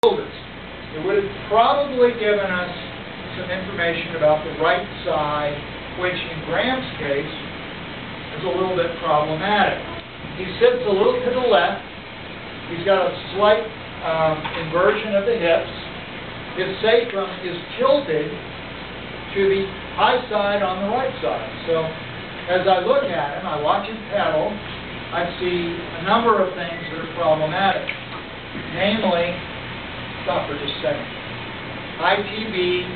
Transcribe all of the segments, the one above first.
It would have probably given us some information about the right side, which in Graham's case is a little bit problematic. He sits a little to the left. He's got a slight inversion of the hips. His sacrum is tilted to the high side on the right side. So as I look at him, I watch him pedal, I see a number of things that are problematic. Namely, stop for just a second, ITB,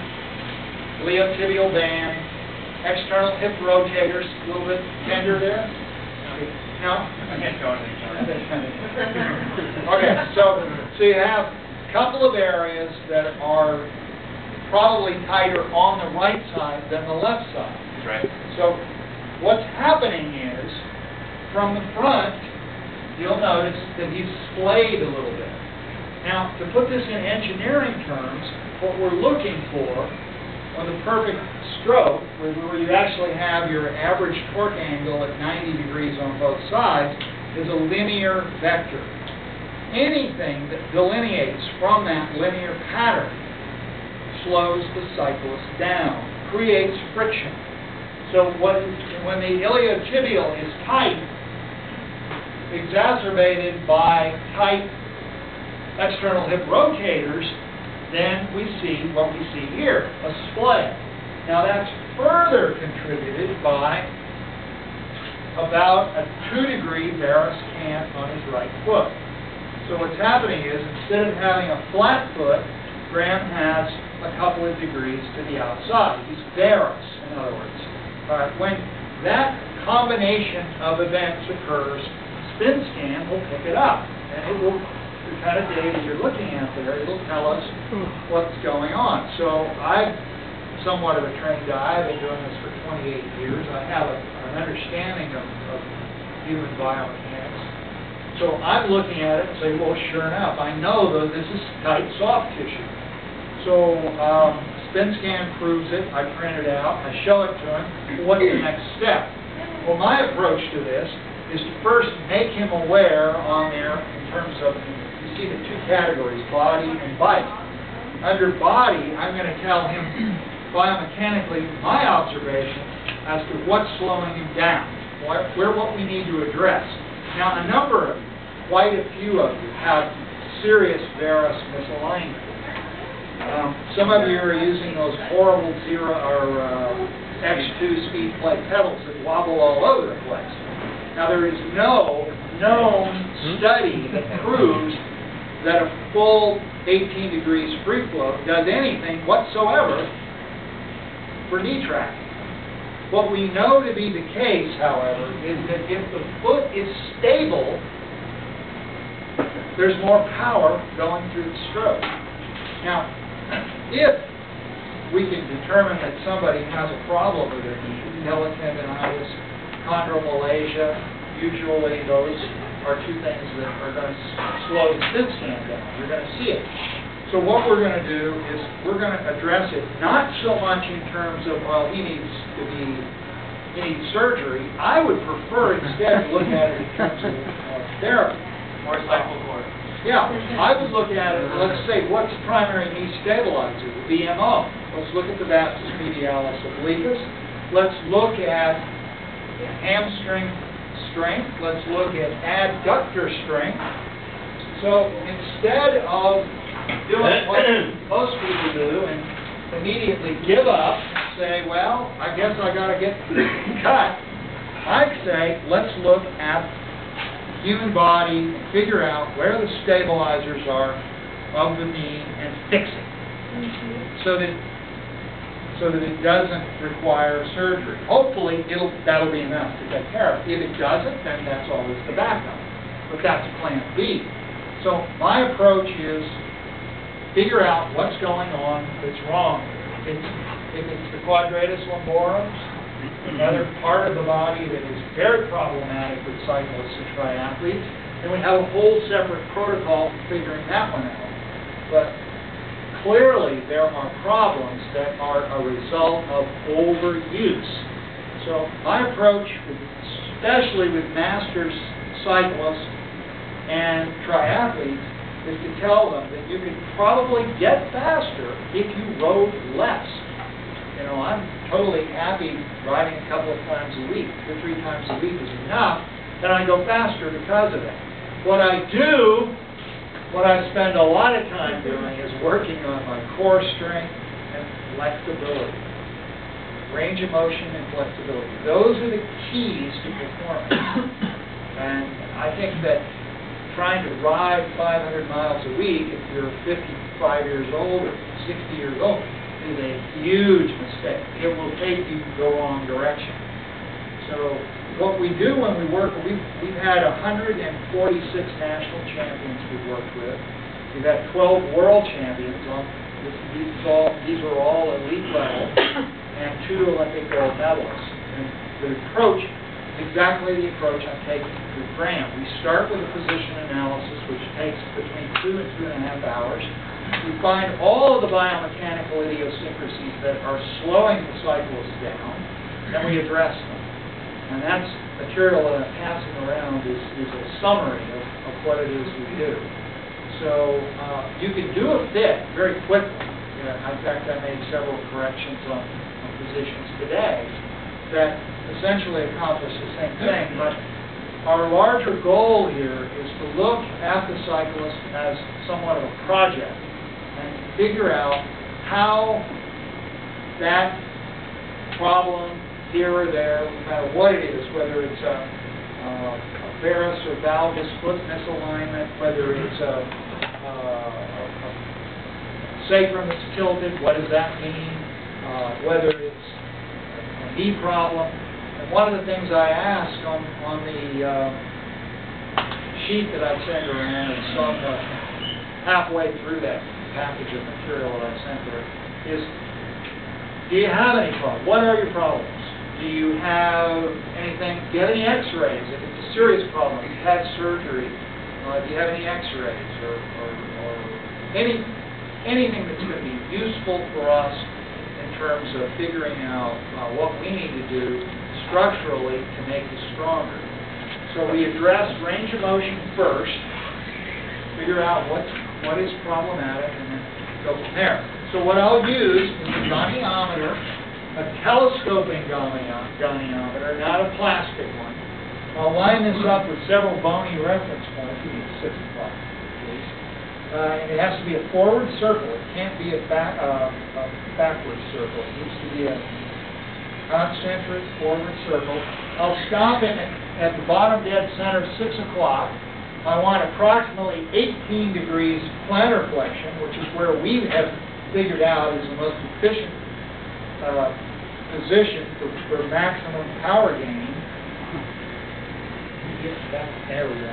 iliotibial band, external hip rotators, a little bit tender there. No? I can't go anything. Okay, so you have a couple of areas that are probably tighter on the right side than the left side. Right. So what's happening is, from the front, you'll notice that he's splayed a little bit. Now, to put this in engineering terms, what we're looking for on the perfect stroke, where you actually have your average torque angle at 90 degrees on both sides, is a linear vector. Anything that delineates from that linear pattern slows the cyclist down, creates friction. So when the iliotibial is tight, exacerbated by tight external hip rotators, then we see what we see here, a splay. Now that's further contributed by about a 2-degree varus cant on his right foot. So what's happening is, instead of having a flat foot, Graham has a couple of degrees to the outside. He's varus, in other words. When that combination of events occurs, spin scan will pick it up, and it will, the kind of data you're looking at there, it'll tell us what's going on. So I'm somewhat of a trained guy. I've been doing this for 28 years. I have an understanding of human biomechanics. So I'm looking at it and say, well, sure enough, I know that this is tight soft tissue. So spin scan proves it. I print it out. I show it to him. What's the next step? Well, my approach to this is to first make him aware on there in terms of, you see the two categories, body and bite. Under body, I'm going to tell him biomechanically my observation as to what's slowing him down, what we need to address. Now, a number of you, quite a few of you, have serious varus misalignment. Some of you are using those horrible X2 speed plate pedals that wobble all over the place. Now, there is no known study that proves that a full 18 degrees free flow does anything whatsoever for knee tracking. What we know to be the case, however, is that if the foot is stable, there's more power going through the stroke. Now, if we can determine that somebody has a problem with their knee, teletendinitis, chondromalacia, usually those are two things that are going to slow the spin scan down. You're going to see it. So what we're going to do is we're going to address it not so much in terms of, well, he needs surgery. I would prefer instead to look at it in terms of therapy. Or cycle cord. Yeah, I would look at it, let's say, what's the primary knee stabilizer, the VMO. Let's look at the vastus medialis obliquus. Let's look at hamstring strength. Let's look at adductor strength. So instead of doing what most people do and immediately give up, say, well, I guess I got to get cut, I'd say, let's look at human body, figure out where the stabilizers are of the knee and fix it so that it doesn't require surgery. Hopefully that'll be enough to take care of. If it doesn't, then that's always the backup. But that's plan B. So my approach is figure out what's going on that's wrong. If it's the quadratus lumborum, another part of the body that is very problematic with cyclists and triathletes, and we have a whole separate protocol for figuring that one out. But clearly there are problems that are a result of overuse. So my approach, especially with masters cyclists and triathletes, is to tell them that you could probably get faster if you rode less. You know, I'm totally happy riding a couple of times a week, 2 or 3 times a week is enough, and I go faster because of that. What I spend a lot of time doing is working on my core strength and flexibility. Range of motion and flexibility. Those are the keys to performance. And I think that trying to ride 500 miles a week if you're 55 years old or 60 years old is a huge mistake. It will take you the wrong direction. So what we do when we work, we've had 146 national champions we've worked with. We've had 12 world champions. These are all elite level, and 2 Olympic gold medalists. And the approach is exactly the approach I'm taking with Graham. We start with a position analysis, which takes between 2 and 2.5 hours. We find all of the biomechanical idiosyncrasies that are slowing the cyclist down, and we address them. And that's material that I'm passing around is a summary of what it is we do. So you can do a fit very quickly. In fact, I made several corrections on positions today that essentially accomplish the same thing. But our larger goal here is to look at the cyclist as somewhat of a project and figure out how that problem here or there, no matter what it is, whether it's a varus or valgus foot misalignment, whether it's a sacrum that's tilted, what does that mean? Whether it's a knee problem. And one of the things I ask on the sheet that I send around and some halfway through that package of material that I sent her is, do you have any problems? What are your problems? Do you have anything? Do you have any x-rays? If it's a serious problem, if you've had surgery, do you have any x-rays or anything that's going to be useful for us in terms of figuring out what we need to do structurally to make you stronger. So we address range of motion first, figure out what is problematic, and then go from there. So what I'll use is a goniometer, a telescoping goniometer, not a plastic one. I'll line this up with several bony reference points. You need 6 o'clock, please. And it has to be a forward circle. It can't be a backward circle. It needs to be a concentric forward circle. I'll stop it at the bottom dead center, 6 o'clock. I want approximately 18 degrees plantar flexion, which is where we have figured out is the most efficient position for maximum power gain. There we go.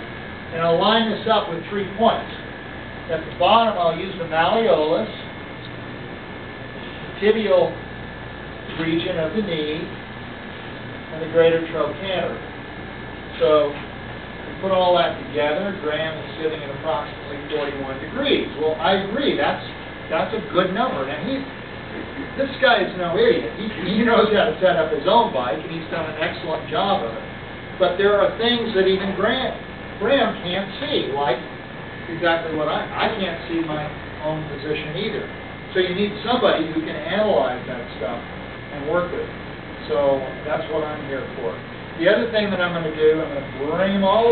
And I'll line this up with 3 points. At the bottom, I'll use the malleolus, the tibial region of the knee, and the greater trochanter. So, we put all that together. Graham is sitting at approximately 41 degrees. Well, I agree. That's a good number. Now, this guy is no idiot. He knows how to set up his own bike, and he's done an excellent job of it. But there are things that even Graham can't see, like exactly what I can't see my own position either. So you need somebody who can analyze that stuff and work with it. So that's what I'm here for. The other thing that I'm going to do, I'm going to bring them all